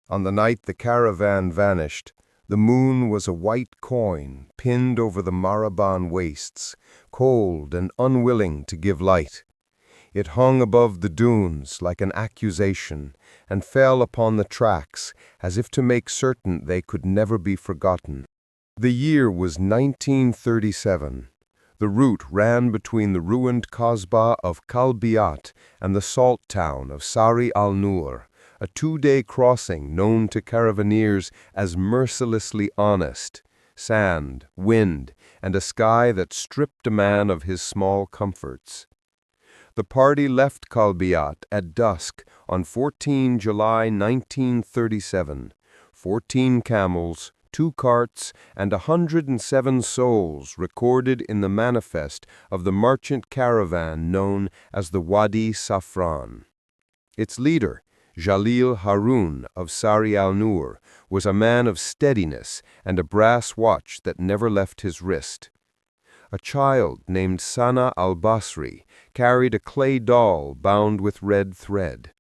On the night the caravan vanished, the moon was a white coin pinned over the Maraban wastes, cold and unwilling to give light. It hung above the dunes like an accusation and fell upon the tracks as if to make certain they could never be forgotten. The year was 1937. The route ran between the ruined Kasbah of Kalbiat and the salt town of Sari al-Nur, a 2-day crossing known to caravaneers as mercilessly honest, sand, wind, and a sky that stripped a man of his small comforts. The party left Kalbiat at dusk on 14 July 1937, 14 camels, 2 carts, and 107 souls recorded in the manifest of the merchant caravan known as the Wadi Safran. Its leader, Jalil Haroun of Sari al-Nur, was a man of steadiness and a brass watch that never left his wrist. A child named Sana al-Basri carried a clay doll bound with red thread.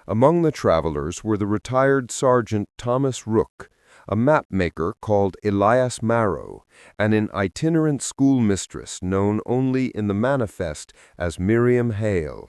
Among the travelers were the retired Sergeant Thomas Rook, a mapmaker called Elias Marrow, and an itinerant schoolmistress known only in the manifest as Miriam Hale.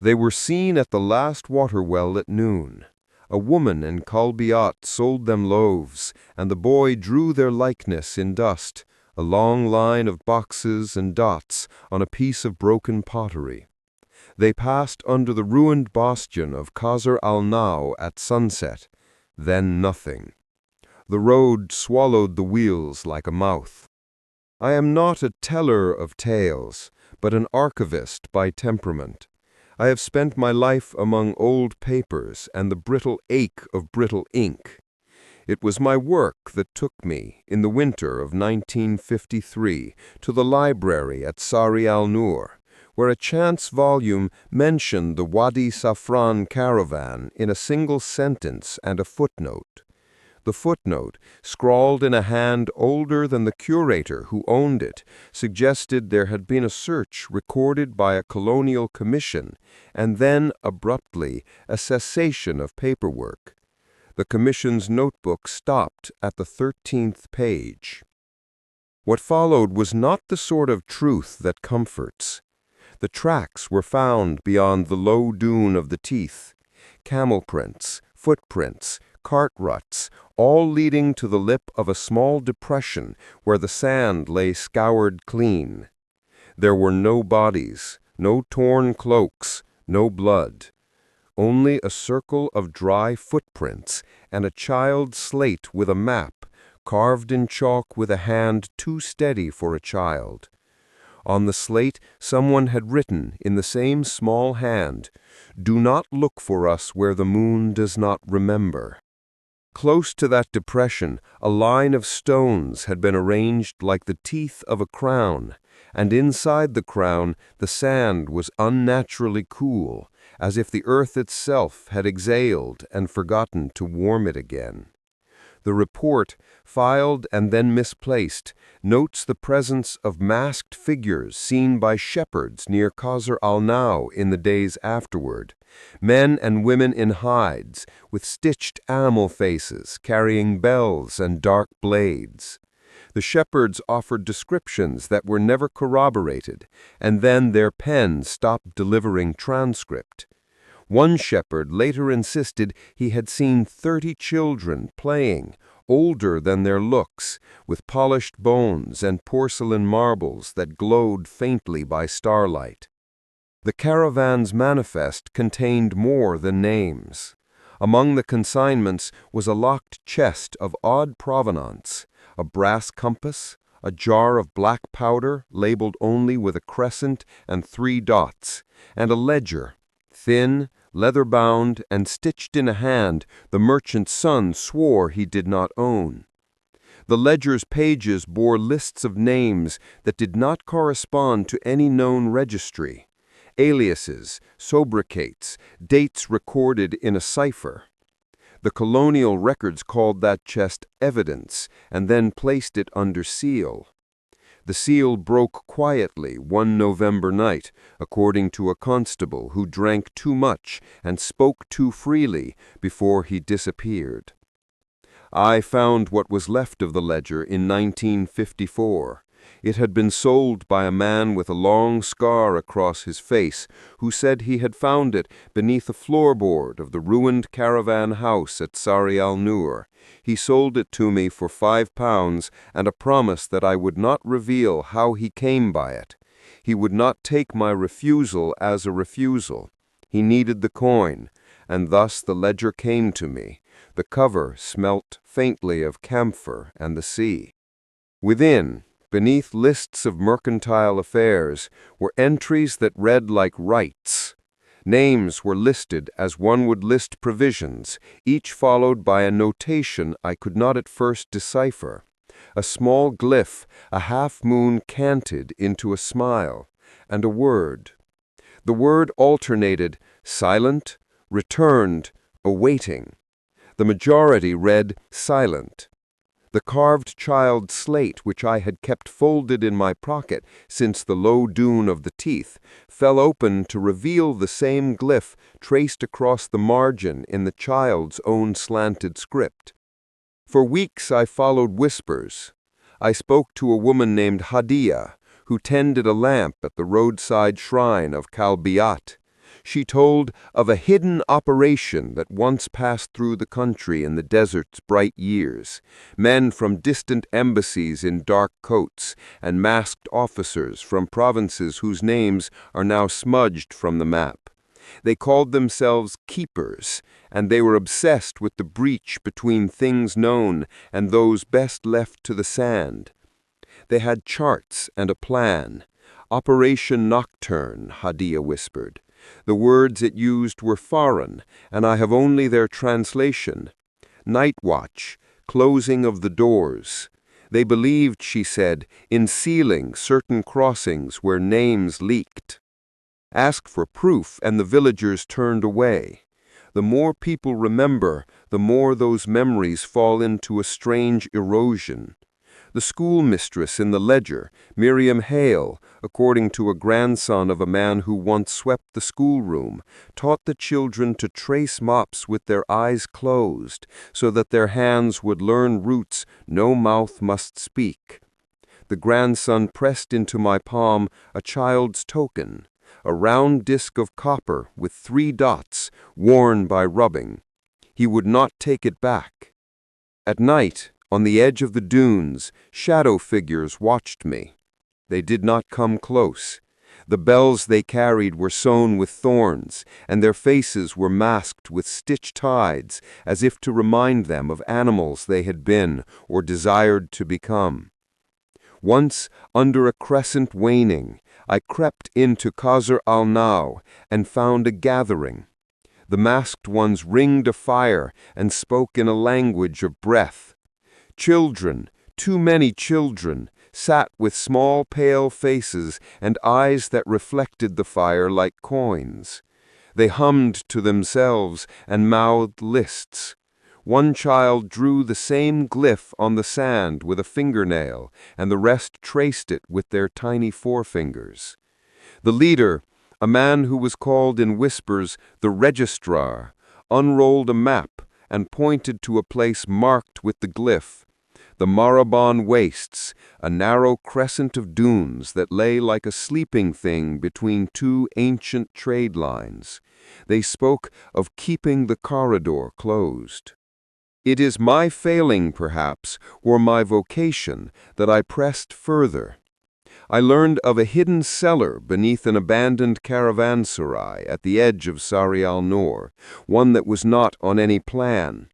They were seen at the last water well at noon. A woman in Kalbiat sold them loaves, and the boy drew their likeness in dust, a long line of boxes and dots on a piece of broken pottery. They passed under the ruined bastion of Qasr al-Naw at sunset, then nothing. The road swallowed the wheels like a mouth. I am not a teller of tales, but an archivist by temperament. I have spent my life among old papers and the brittle ache of brittle ink. It was my work that took me, in the winter of 1953, to the library at Sari al-Nur, where a chance volume mentioned the Wadi Safran caravan in a single sentence and a footnote. The footnote, scrawled in a hand older than the curator who owned it, suggested there had been a search recorded by a colonial commission, and then, abruptly, a cessation of paperwork. The commission's notebook stopped at the 13th page. What followed was not the sort of truth that comforts. The tracks were found beyond the low dune of the teeth. Camel prints, footprints, cart ruts, all leading to the lip of a small depression where the sand lay scoured clean. There were no bodies, no torn cloaks, no blood. Only a circle of dry footprints and a child's slate with a map, carved in chalk with a hand too steady for a child. On the slate, someone had written in the same small hand, "Do not look for us where the moon does not remember." Close to that depression, a line of stones had been arranged like the teeth of a crown, and inside the crown the sand was unnaturally cool, as if the earth itself had exhaled and forgotten to warm it again. The report, filed and then misplaced, notes the presence of masked figures seen by shepherds near Qasr al-Naw in the days afterward, men and women in hides, with stitched animal faces, carrying bells and dark blades. The shepherds offered descriptions that were never corroborated, and then their pen stopped delivering transcript. One shepherd later insisted he had seen 30 children playing, older than their looks, with polished bones and porcelain marbles that glowed faintly by starlight. The caravan's manifest contained more than names. Among the consignments was a locked chest of odd provenance, a brass compass, a jar of black powder labeled only with a crescent and 3 dots, and a ledger, thin, leather-bound, and stitched in a hand the merchant's son swore he did not own. The ledger's pages bore lists of names that did not correspond to any known registry, aliases, sobriquets, dates recorded in a cipher. The colonial records called that chest evidence and then placed it under seal. The seal broke quietly one November night, according to a constable who drank too much and spoke too freely before he disappeared. I found what was left of the ledger in 1954. It had been sold by a man with a long scar across his face, who said he had found it beneath a floorboard of the ruined caravan house at Sari al-Nur. He sold it to me for £5 and a promise that I would not reveal how he came by it. He would not take my refusal as a refusal. He needed the coin, and thus the ledger came to me. The cover smelt faintly of camphor and the sea. Within, beneath lists of mercantile affairs, were entries that read like rights. Names were listed as one would list provisions, each followed by a notation I could not at first decipher. A small glyph, a half-moon canted into a smile, and a word. The word alternated, silent, returned, awaiting. The majority read silent. The carved child's slate, which I had kept folded in my pocket since the low dune of the teeth, fell open to reveal the same glyph traced across the margin in the child's own slanted script. For weeks I followed whispers. I spoke to a woman named Hadia, who tended a lamp at the roadside shrine of Kalbiat. She told of a hidden operation that once passed through the country in the desert's bright years. Men from distant embassies in dark coats, and masked officers from provinces whose names are now smudged from the map. They called themselves keepers, and they were obsessed with the breach between things known and those best left to the sand. They had charts and a plan. Operation Nocturne, Hadia whispered. The words it used were foreign, and I have only their translation. Night watch, closing of the doors. They believed, she said, in sealing certain crossings where names leaked. Asked for proof, and the villagers turned away. The more people remember, the more those memories fall into a strange erosion. The schoolmistress in the ledger, Miriam Hale, according to a grandson of a man who once swept the schoolroom, taught the children to trace mops with their eyes closed, so that their hands would learn roots no mouth must speak. The grandson pressed into my palm a child's token, a round disk of copper with 3 dots, worn by rubbing. He would not take it back. At night, on the edge of the dunes, shadow figures watched me. They did not come close. The bells they carried were sewn with thorns, and their faces were masked with stitched hides, as if to remind them of animals they had been or desired to become. Once, under a crescent waning, I crept into Qasr al-Naw and found a gathering. The masked ones ringed a fire and spoke in a language of breath. Children, too many children, sat with small pale faces and eyes that reflected the fire like coins. They hummed to themselves and mouthed lists. One child drew the same glyph on the sand with a fingernail, and the rest traced it with their tiny forefingers. The leader, a man who was called in whispers the registrar, unrolled a map and pointed to a place marked with the glyph. The Marabon Wastes, a narrow crescent of dunes that lay like a sleeping thing between 2 ancient trade lines. They spoke of keeping the corridor closed. It is my failing, perhaps, or my vocation, that I pressed further. I learned of a hidden cellar beneath an abandoned caravanserai at the edge of Sari al-Nur, one that was not on any plan.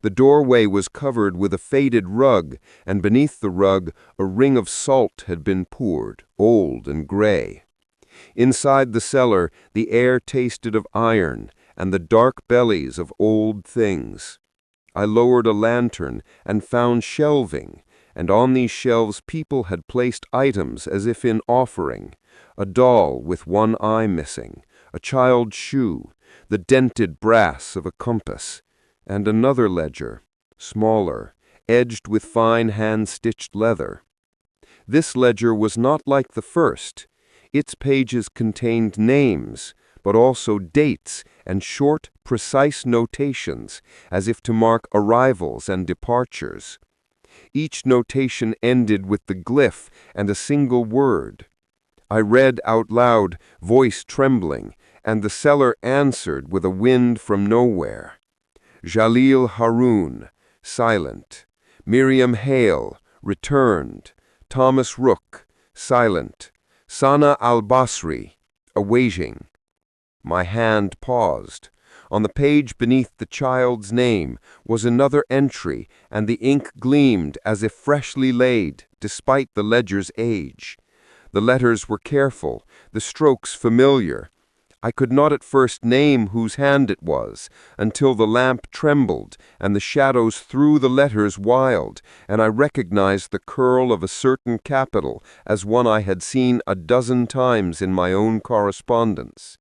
The doorway was covered with a faded rug, and beneath the rug a ring of salt had been poured, old and gray. Inside the cellar the air tasted of iron and the dark bellies of old things. I lowered a lantern and found shelving, and on these shelves people had placed items as if in offering: a doll with one eye missing, a child's shoe, the dented brass of a compass, and another ledger, smaller, edged with fine hand-stitched leather. This ledger was not like the first. Its pages contained names, but also dates and short, precise notations, as if to mark arrivals and departures. Each notation ended with the glyph and a single word. I read out loud, voice trembling, and the seller answered with a wind from nowhere. Jalil Haroun, silent. Miriam Hale, returned. Thomas Rook, silent. Sana al-Basri, awaiting. My hand paused. On the page beneath the child's name was another entry, and the ink gleamed as if freshly laid, despite the ledger's age. The letters were careful, the strokes familiar. I could not at first name whose hand it was, until the lamp trembled and the shadows threw the letters wild, and I recognized the curl of a certain capital as one I had seen a dozen times in my own correspondence.